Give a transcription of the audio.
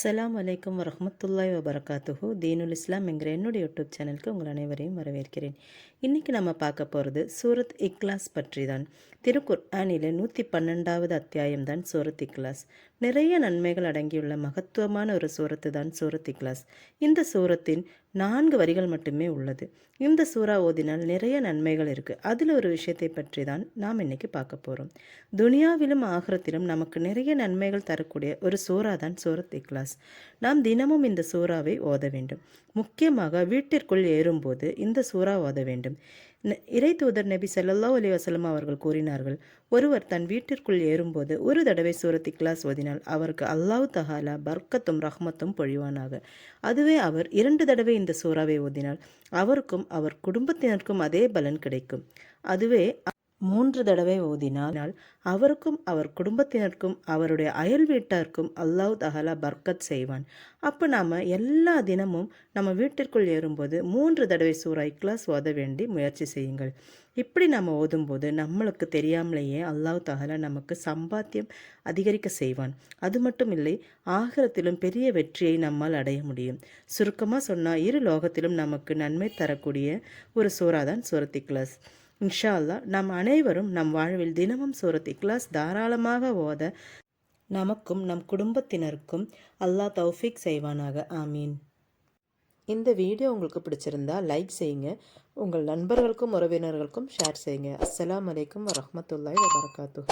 அஸ்ஸலாமு அலைக்கும் வரஹ்மத்துல்லாஹி வபரகாத்துஹு. தீனுல் இஸ்லாம் என்கிற என்னுடைய யூடியூப் சேனலுக்கு உங்கள் அனைவரையும் வரவேற்கிறேன். இன்றைக்கி நம்ம பார்க்க போகிறது சூரத் இக்லாஸ் பற்றி தான். திருக்குர்ஆனிலே 112வது அத்தியாயம் தான் சூரத் இக்லாஸ். நிறைய நன்மைகள் அடங்கியுள்ள மகத்துவமான ஒரு சூரத்து தான் சூரத் இக்லாஸ். இந்த சூரத்தின் 4 வரிகள் மட்டுமே உள்ளது. இந்த சூறா ஓதினால் நிறைய நன்மைகள் இருக்குது. அதில் ஒரு விஷயத்தை பற்றி தான் நாம் இன்றைக்கி பார்க்க போகிறோம். துனியாவிலும் ஆகிரத்திலும் நமக்கு நிறைய நன்மைகள் தரக்கூடிய ஒரு சூறா தான் சூரத் இக்லாஸ். நாம் தினமும் இந்த சூறாவை ஓத வேண்டும். முக்கியமாக வீட்டிற்குள் ஏறும்போது இந்த சூறா ஓத வேண்டும். இறை தூதர் நபி ஸல்லல்லாஹு அலைஹி வஸல்லம் அவர்கள் கூறினார்கள், ஒருவர் தன் வீட்டிற்குள் ஏறும்போது ஒரு தடவை சூரத் இக்லாஸ் ஓதினால் அவருக்கு அல்லாஹ் தஆலா பர்க்கத்தும் ரஹ்மத்தும் பொழிவானாக. அதுவே அவர் 2 தடவை இந்த சூறாவை ஓதினால் அவருக்கும் அவர் குடும்பத்தினருக்கும் அதே பலன் கிடைக்கும். அதுவே 3 தடவை ஓதினால் அவருக்கும் அவர் குடும்பத்தினருக்கும் அவருடைய அயல் வீட்டாருக்கும் அல்லாஹ் தஆலா பர்க்கத் செய்வான். அப்போ நாம் எல்லா தினமும் நம்ம வீட்டிற்குள் ஏறும்போது 3 தடவை சூரா இக்லாஸ் ஓத வேண்டி முயற்சி செய்யுங்கள். இப்படி நம்ம ஓதும்போது நம்மளுக்கு தெரியாமலேயே அல்லாஹ் தஆலா நமக்கு சம்பாத்தியம் அதிகரிக்க செய்வான். அது மட்டும் இல்லை, ஆகிரத்திலும் பெரிய வெற்றியை நம்மால் அடைய முடியும். சுருக்கமாக சொன்னால் இரு லோகத்திலும் நமக்கு நன்மை தரக்கூடிய ஒரு சூறா தான் சூரத் இக்லாஸ். இன்ஷா அல்லாஹ் நாம் அனைவரும் நம் வாழ்வில் தினமும் சூரத் இக்லாஸ் தாராளமாக ஓத நமக்கும் நம் குடும்பத்தினருக்கும் அல்லாஹ் தௌஃபீக் செய்வானாக. ஆமீன். இந்த வீடியோ உங்களுக்கு பிடிச்சிருந்தா லைக் செய்யுங்க. உங்கள் நண்பர்களுக்கும் உறவினர்களுக்கும் ஷேர் செய்யுங்க. அஸ்ஸலாமு அலைக்கும் வரஹ்மத்துல்லாஹி வபரகாத்துஹு.